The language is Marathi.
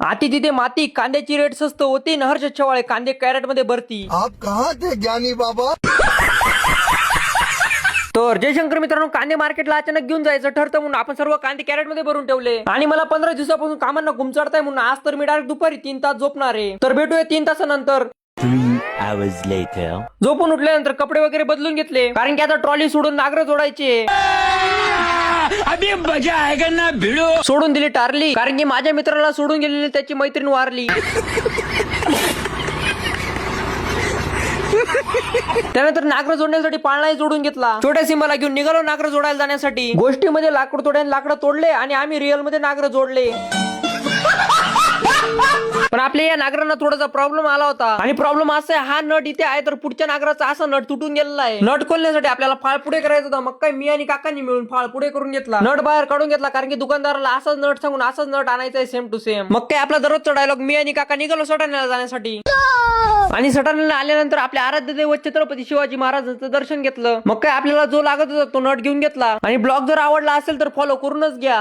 आती तिथे माती, कांद्याची रेट स्वस्त होती. हर्ष चव्हाळे कांदे कॅरेट मध्ये भरती. आप कहाँ थे ज्ञानी बाबा? तर जयशंकर मित्रांनो, कांदे मार्केटला अचानक घेऊन जायचं ठरतं म्हणून आपण सर्व कांदे कॅरेट मध्ये भरून ठेवले. आणि मला 15 दिवसापासून कामांना गुमचाडताय म्हणून आज तर मी डायरेक्ट दुपारी 3 तास झोपणार आहे. तर भेटूया 3 तासानंतर. 3 hours later. झोपून उठल्यानंतर कपडे वगैरे बदलून घेतले, कारण की आता ट्रॉली सोडून नागर जोडायचे. अभी मजा आएगा ना भिड़ो. सोडून दिली टारली, कारण की माझ्या मित्राला सोडून गेलेली त्याची मैत्रीण वारली. त्यानंतर नागर जोडण्यासाठी पाळणाही जोडून घेतला. छोट्या सिंबाला घेऊन निघालो नागर जोडायला जाण्यासाठी. गोष्टीमध्ये लाकूड तोड्याने लाकडं तोडले आणि आम्ही रिअल मध्ये नागर जोडले. पण आपल्या या नागरांना थोडासा प्रॉब्लेम आला होता. आणि प्रॉब्लेम असा आहे, हा नट इथे आहे तर पुढच्या नागराचा असा नट तुटून गेलेला आहे. नट खोलण्यासाठी आपल्याला फाळ पुढे करायचा होता. मग काय मी आणि काकांनी मिळून फाळ पुढे करून घेतला. नट बाहेर काढून घेतला, कारण की दुकानदाराला असाच नट सांगून असाच नट आणायचा आहे सेम टू सेम. मग काय आपला दररोजचा डायलॉग, मी आणि काका निघालो सटाण्याला जाण्यासाठी. आणि सटाण्याला आल्यानंतर आपल्या आराध्य दैवत छत्रपती शिवाजी महाराजांचं दर्शन घेतलं. मग काय आपल्याला जो लागत होता तो नट घेऊन घेतला. आणि ब्लॉग जर आवडला असेल तर फॉलो करूनच घ्या.